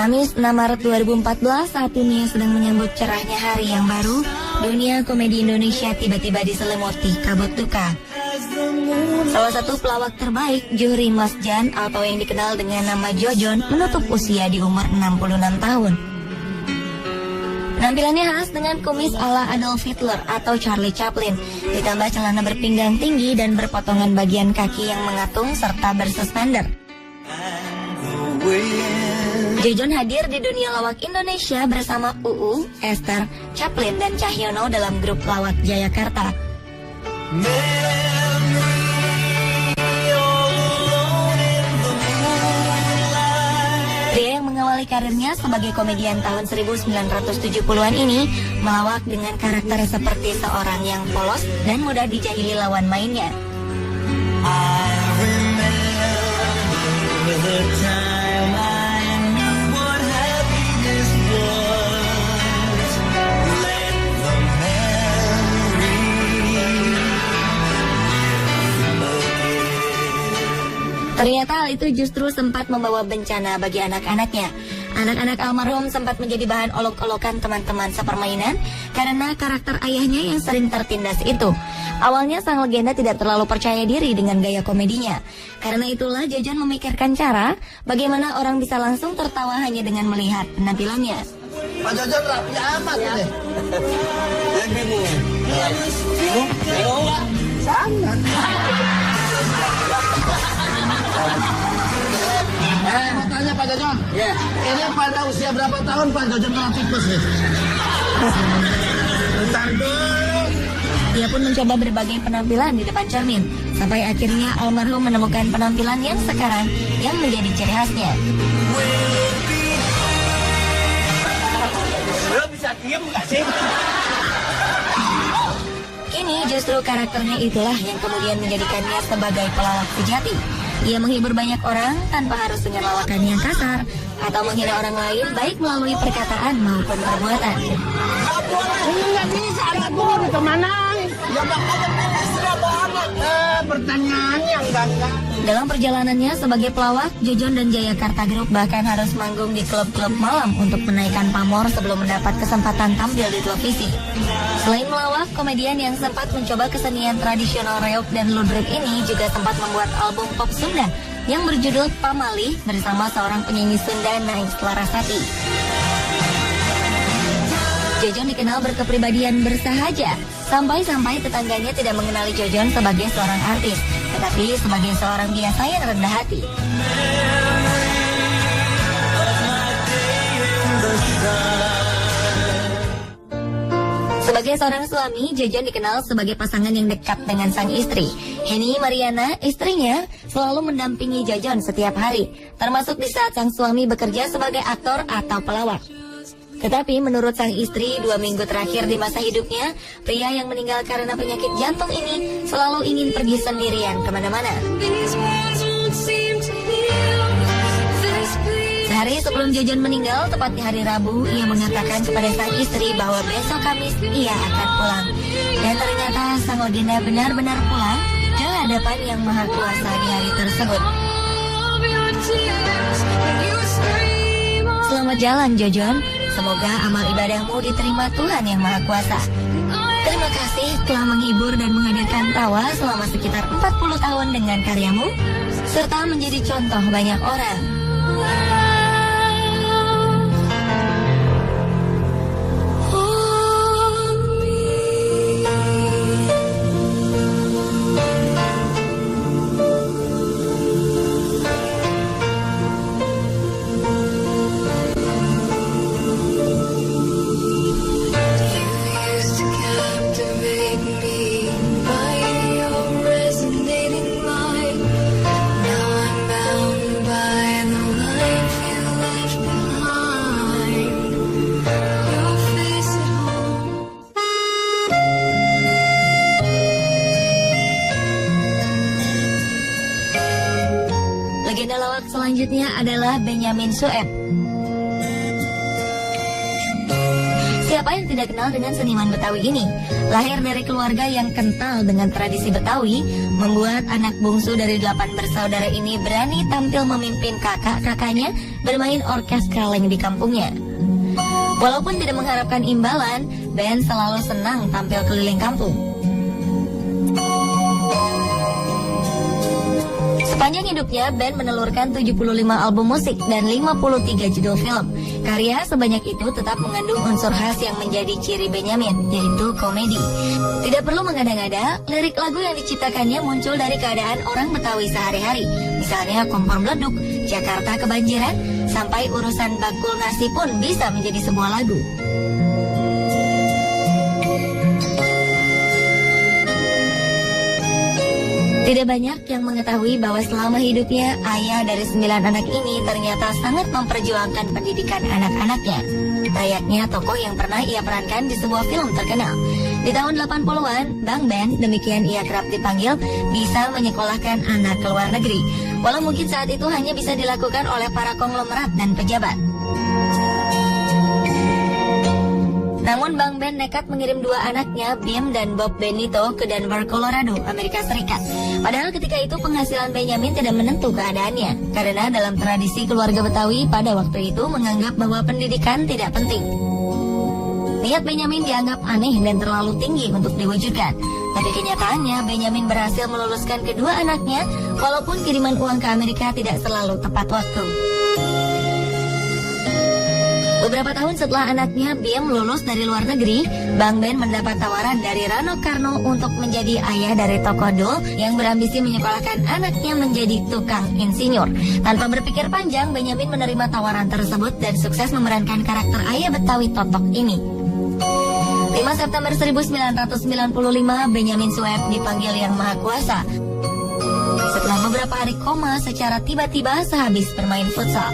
Kamis 6 Maret 2014, saat dunia sedang menyambut cerahnya hari yang baru, dunia komedi Indonesia tiba-tiba diselimuti kabut duka. Salah satu pelawak terbaik, Juhri Masjan atau yang dikenal dengan nama Jojon, menutup usia di umur 66 tahun. Penampilannya khas dengan kumis ala Adolf Hitler atau Charlie Chaplin, ditambah celana berpinggang tinggi dan berpotongan bagian kaki yang mengatung serta bersuspender. Jojon hadir di dunia lawak Indonesia bersama UU, Esther, Chaplin, dan Cahyono dalam grup lawak Jayakarta. Pria yang mengawali karirnya sebagai komedian tahun 1970-an ini melawak dengan karakter seperti seorang yang polos dan mudah dijahili lawan mainnya. Ternyata hal itu justru sempat membawa bencana bagi anak-anaknya. Anak-anak almarhum sempat menjadi bahan olok-olokan teman-teman sepermainan karena karakter ayahnya yang sering tertindas itu. Awalnya sang legenda tidak terlalu percaya diri dengan gaya komedinya. Karena itulah Jojon memikirkan cara bagaimana orang bisa langsung tertawa hanya dengan melihat penampilannya. Pak Jojon rapi amat ya. Yang bingung. Bingung? Bingung nggak? Sangat. Mau tanya Pak Jojon, ini pada usia berapa tahun Pak Jojon kena tipes nih? Bentar dulu. Ia pun mencoba berbagai penampilan di depan cermin, sampai akhirnya almarhum menemukan penampilan yang sekarang yang menjadi ciri khasnya. Lo bisa diem nggak sih? Kini justru karakternya itulah yang kemudian menjadikannya sebagai pelawak sejati. Ia menghibur banyak orang tanpa harus dengan lawakan yang kasar atau menghina orang lain baik melalui perkataan maupun perbuatan. Nggak bisa, anak gue ditemanain. Ya makanya pilih siapa anak. Pertanyaannya enggak. Dalam perjalanannya sebagai pelawak, Jojon dan Jayakarta Group bahkan harus manggung di klub-klub malam untuk menaikkan pamor sebelum mendapat kesempatan tampil di televisi. Selain melawak, komedian yang sempat mencoba kesenian tradisional reog dan ludruk ini juga sempat membuat album pop Sunda yang berjudul Pamali bersama seorang penyanyi Sunda Nais Larasati. Jojon dikenal berkepribadian bersahaja, sampai-sampai tetangganya tidak mengenali Jojon sebagai seorang artis, tetapi sebagai seorang biasa yang rendah hati. Sebagai seorang suami, Jojon dikenal sebagai pasangan yang dekat dengan sang istri. Henny Mariana, istrinya, selalu mendampingi Jojon setiap hari, termasuk di saat sang suami bekerja sebagai aktor atau pelawak. Tetapi menurut sang istri, 2 minggu terakhir di masa hidupnya, pria yang meninggal karena penyakit jantung ini selalu ingin pergi sendirian kemana-mana. Sehari sebelum Jojon meninggal, tepatnya hari Rabu, ia mengatakan kepada sang istri bahwa besok Kamis ia akan pulang. Dan ternyata sang legenda benar-benar pulang ke hadapan Yang Maha Kuasa di hari tersebut. Selamat jalan Jojon, semoga amal ibadahmu diterima Tuhan Yang Maha Kuasa. Terima kasih telah menghibur dan menghadirkan tawa selama sekitar 40 tahun dengan karyamu, serta menjadi contoh banyak orang. Legenda lawak selanjutnya adalah Benyamin Sueb. Si Siapa yang tidak kenal dengan seniman Betawi ini? Lahir dari keluarga yang kental dengan tradisi Betawi, membuat anak bungsu dari 8 bersaudara ini berani tampil memimpin kakak-kakaknya bermain orkes kaleng di kampungnya. Walaupun tidak mengharapkan imbalan, Ben selalu senang tampil keliling kampung. Sepanjang hidupnya, Ben menelurkan 75 album musik dan 53 judul film. Karya sebanyak itu tetap mengandung unsur khas yang menjadi ciri Benyamin, yaitu komedi. Tidak perlu mengada-ngada, lirik lagu yang diciptakannya muncul dari keadaan orang Betawi sehari-hari. Misalnya kompor meleduk, Jakarta kebanjiran, sampai urusan bakul nasi pun bisa menjadi sebuah lagu. Tidak banyak yang mengetahui bahwa selama hidupnya, ayah dari 9 anak ini ternyata sangat memperjuangkan pendidikan anak-anaknya. Layaknya tokoh yang pernah ia perankan di sebuah film terkenal. Di tahun 80-an, Bang Ben, demikian ia kerap dipanggil, bisa menyekolahkan anak ke luar negeri. Walau mungkin saat itu hanya bisa dilakukan oleh para konglomerat dan pejabat. Namun Bang Ben nekat mengirim 2 anaknya, Bim dan Bob Benito, ke Denver, Colorado, Amerika Serikat. Padahal ketika itu penghasilan Benyamin tidak menentu keadaannya, karena dalam tradisi keluarga Betawi pada waktu itu menganggap bahwa pendidikan tidak penting. Niat Benyamin dianggap aneh dan terlalu tinggi untuk diwujudkan. Tapi kenyataannya Benyamin berhasil meluluskan kedua anaknya, walaupun kiriman uang ke Amerika tidak selalu tepat waktu. Beberapa tahun setelah anaknya Bim lulus dari luar negeri, Bang Ben mendapat tawaran dari Rano Karno untuk menjadi ayah dari tokoh Doel yang berambisi menyekolahkan anaknya menjadi tukang insinyur. Tanpa berpikir panjang, Benyamin menerima tawaran tersebut dan sukses memerankan karakter ayah Betawi Totok ini. 5 September 1995, Benyamin Sueb dipanggil Yang Maha Kuasa. Setelah beberapa hari koma secara tiba-tiba sehabis bermain futsal.